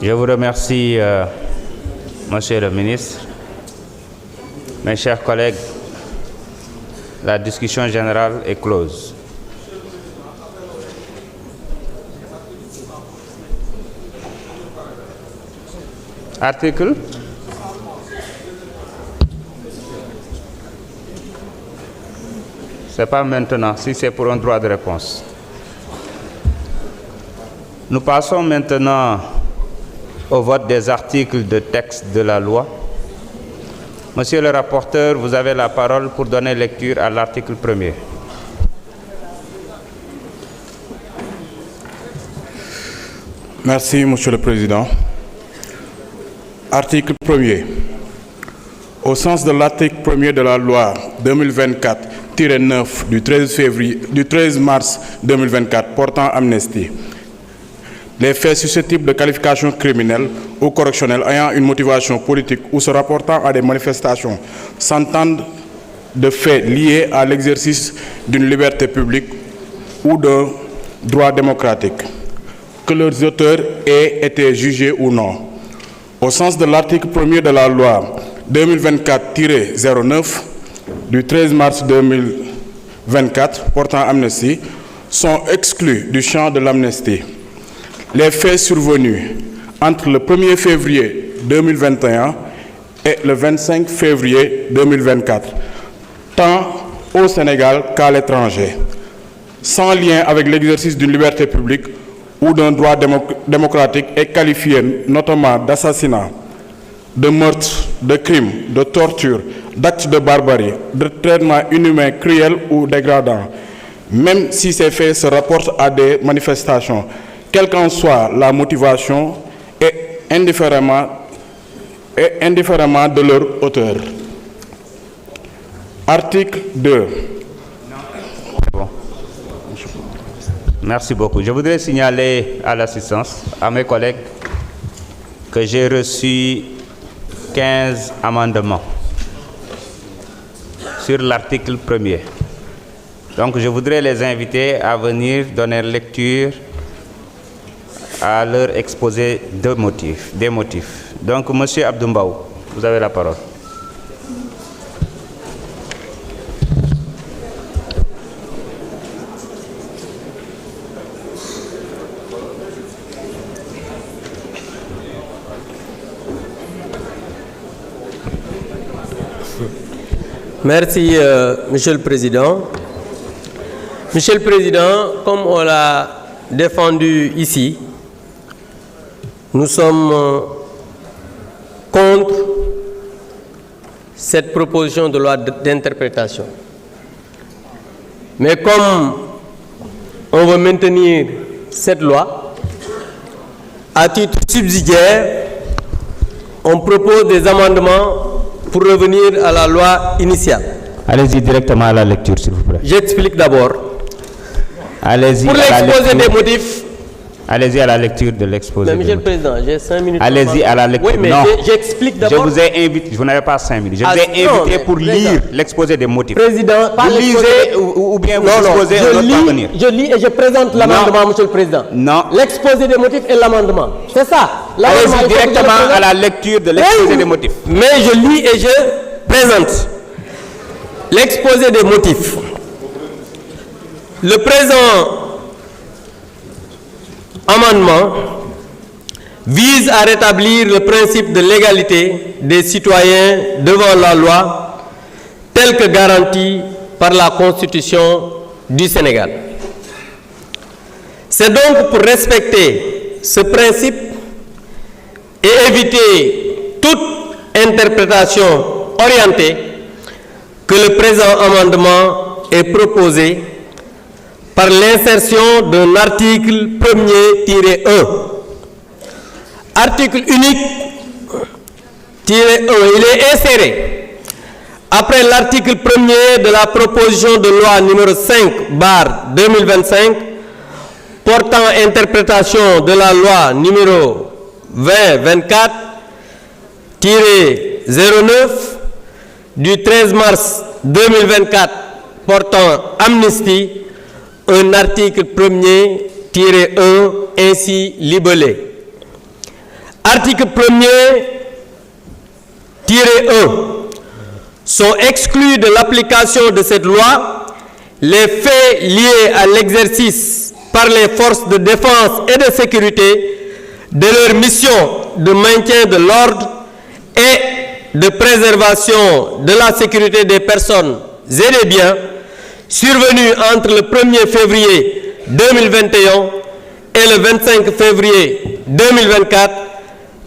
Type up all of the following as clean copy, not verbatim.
Je vous remercie, Monsieur le ministre. Mes chers collègues, la discussion générale est close. Article. Ce n'est pas maintenant, si c'est pour un droit de réponse. Nous passons maintenant au vote des articles de texte de la loi. Monsieur le rapporteur, vous avez la parole pour donner lecture à l'article 1er. Merci, Monsieur le Président. Article 1er. Au sens de l'article 1er de la loi 2024-9 du 13 mars 2024 portant amnistie, les faits susceptibles de qualification criminelle ou correctionnelle ayant une motivation politique ou se rapportant à des manifestations s'entendent de faits liés à l'exercice d'une liberté publique ou d'un droit démocratique, que leurs auteurs aient été jugés ou non. Au sens de l'article 1er de la loi 2024-09 du 13 mars 2024 portant amnistie, sont exclus du champ de l'amnistie les faits survenus entre le 1er février 2021 et le 25 février 2024, tant au Sénégal qu'à l'étranger, sans lien avec l'exercice d'une liberté publique ou d'un droit démocratique et qualifiés notamment d'assassinat, de meurtre, de crime, de torture, d'actes de barbarie, de traitements inhumains, cruels ou dégradants, même si ces faits se rapportent à des manifestations, quelle qu'en soit la motivation et indifféremment de leur auteur. Article 2. Bon. Merci beaucoup. Je voudrais signaler à l'assistance, à mes collègues, que j'ai reçu 15 amendements sur l'article 1er. Donc je voudrais les inviter à venir donner lecture à leur exposé des motifs. Donc, Monsieur Abdoumbaou, vous avez la parole. Merci, Monsieur le Président. Monsieur le Président, comme on l'a défendu ici, nous sommes contre cette proposition de loi d'interprétation. Mais comme on veut maintenir cette loi, à titre subsidiaire, on propose des amendements pour revenir à la loi initiale. Allez-y directement à la lecture, s'il vous plaît. J'explique d'abord. Allez-y. Pour l'exposé des motifs. Allez-y à la lecture de l'exposé. Mais Monsieur le Président, j'ai 5 minutes. Allez-y à la lecture. Oui, mais j'explique d'abord. Je vous ai invité, vous n'avez pas 5 minutes. Je vous ai invité pour lire l'exposé des motifs. Président, vous lisez ou bien vous exposez un autre parvenir. Je lis et je présente l'amendement, Monsieur le Président. Non. L'exposé des motifs et l'amendement. C'est ça. Allez-y directement à la lecture de l'exposé des motifs. Mais je lis et je présente l'exposé des motifs. Le présent amendement vise à rétablir le principe de l'égalité des citoyens devant la loi tel que garanti par la Constitution du Sénégal. C'est donc pour respecter ce principe et éviter toute interprétation orientée que le présent amendement est proposé par l'insertion d'un article 1er-1. Article unique -1, il est inséré après l'article 1er de la proposition de loi numéro 5/2025 portant interprétation de la loi numéro 2024-09 du 13 mars 2024 portant amnistie, un article 1er-1 ainsi libellé. Article 1er-1. Sont exclus de l'application de cette loi les faits liés à l'exercice par les forces de défense et de sécurité de leur mission de maintien de l'ordre et de préservation de la sécurité des personnes et des biens survenus entre le 1er février 2021 et le 25 février 2024,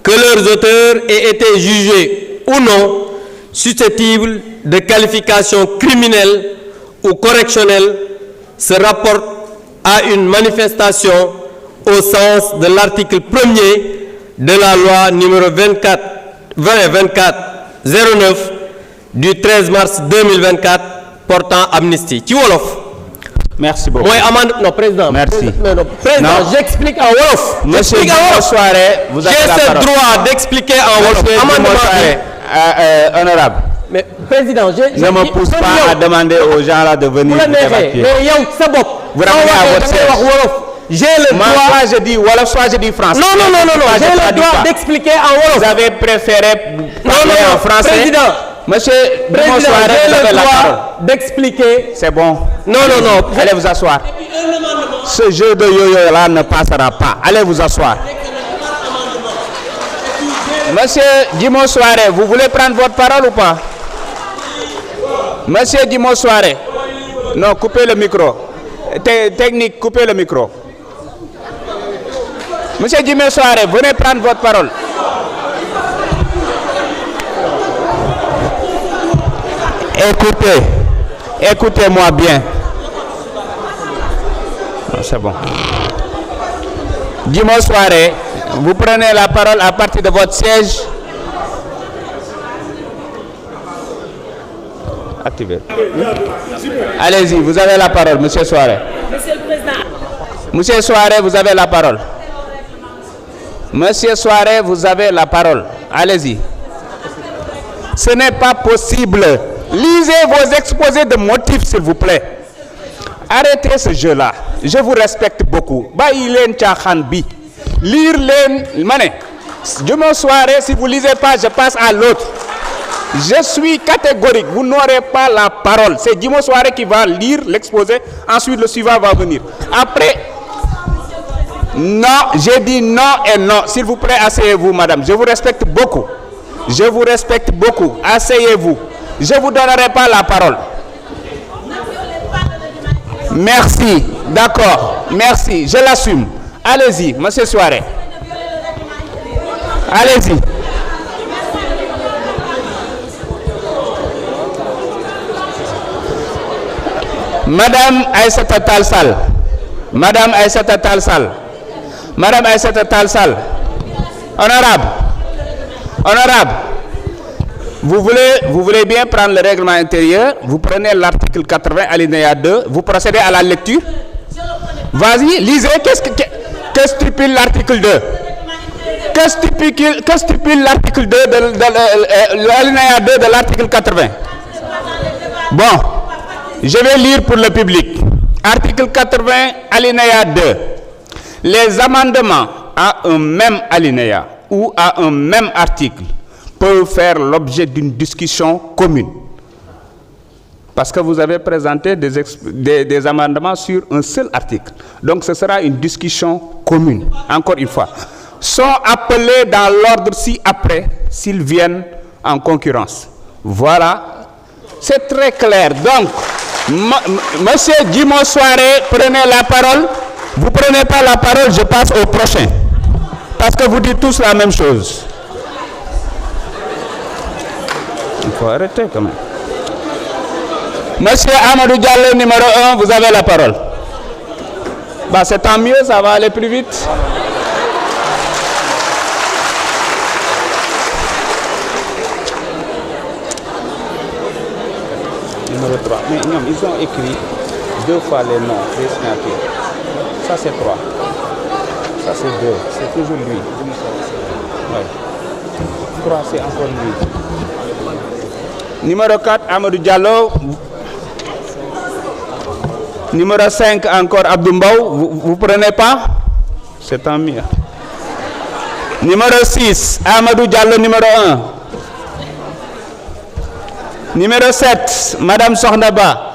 que leurs auteurs aient été jugés ou non susceptibles de qualification criminelle ou correctionnelle, se rapporte à une manifestation au sens de l'article 1er de la loi numéro 2024-09 du 13 mars 2024 portant amnistie. Ci wolof. Merci beaucoup. mooy amende non président. Merci. Président, j'explique en wolof. Monsieur Djimo Souaré, vous avez la parole. J'ai ce droit d'expliquer en wolof. Honorable. Mais président, ne me pousse pas à demander aux gens là de venir débattre. Mais yow sa bopp. Vous ramenez à votre siège. J'ai le droit. Soit je dis wolof, soit je dis français. Non. J'ai le droit d'expliquer en wolof. Vous avez préféré parler en français. Président. Monsieur Djimo Souaré, vous avez la parole. D'expliquer. C'est bon. Non. Allez vous asseoir. Ce jeu de yo-yo là ne passera pas. Allez vous asseoir. Monsieur Djimo Souaré, vous voulez prendre votre parole ou pas? Monsieur Djimo Souaré. Non, coupez le micro. Technique, coupez le micro. Monsieur Djimo Souaré, venez prendre votre parole. Écoutez-moi bien. C'est bon. Djimo Souaré, vous prenez la parole à partir de votre siège. Activez. Allez-y, vous avez la parole, Monsieur Souaré. Monsieur le Président. Monsieur Souaré, vous avez la parole. Monsieur Souaré, vous avez la parole. Allez-y. Ce n'est pas possible. Lisez vos exposés de motifs, s'il vous plaît. Arrêtez ce jeu-là. Je vous respecte beaucoup. Lire les mané. Djimo Souaré, si vous ne lisez pas, je passe à l'autre. Je suis catégorique. Vous n'aurez pas la parole. C'est Djimo Souaré qui va lire l'exposé. Ensuite, le suivant va venir. Après, non, j'ai dit non et non. S'il vous plaît, asseyez-vous, madame. Je vous respecte beaucoup. Je vous respecte beaucoup. Asseyez-vous. Je ne vous donnerai pas la parole. Merci. D'accord. Merci. Je l'assume. Allez-y, monsieur Souaré. Allez-y. Madame Aïssata Tall Sall. Madame Aïssata Tall Sall. Madame Aïssata Tall Sall. Honorable. Vous voulez bien prendre le règlement intérieur. Vous prenez l'article 80 alinéa 2. Vous procédez à la lecture. Vas-y, lisez. Que stipule l'article 2? Que stipule l'article 2 de l'alinéa 2 de l'article 80? Bon, je vais lire pour le public. Article 80, alinéa 2. Les amendements à un même alinéa ou à un même article peuvent faire l'objet d'une discussion commune. Parce que vous avez présenté des amendements sur un seul article. Donc ce sera une discussion commune, encore une fois. Sont appelés dans l'ordre ci-après s'ils viennent en concurrence. Voilà, c'est très clair. Donc, monsieur Djimo Souaré, prenez la parole. Vous ne prenez pas la parole, je passe au prochain. Parce que vous dites tous la même chose. Il faut arrêter quand même. Monsieur Amadou Diallo, numéro 1, vous avez la parole. Bah, c'est tant mieux, ça va aller plus vite. Numéro 3. Mais non, ils ont écrit 2 fois les noms, les signatures. Ça, c'est 3. Ça, c'est 2. C'est toujours lui. Ouais. 3, c'est encore lui. Numéro 4, Amadou Diallo. Numéro 5, encore Abdou Mbaw. Vous prenez pas? C'est tant mieux. Numéro 6, Amadou Diallo, numéro 1. Numéro 7, Madame Sornaba.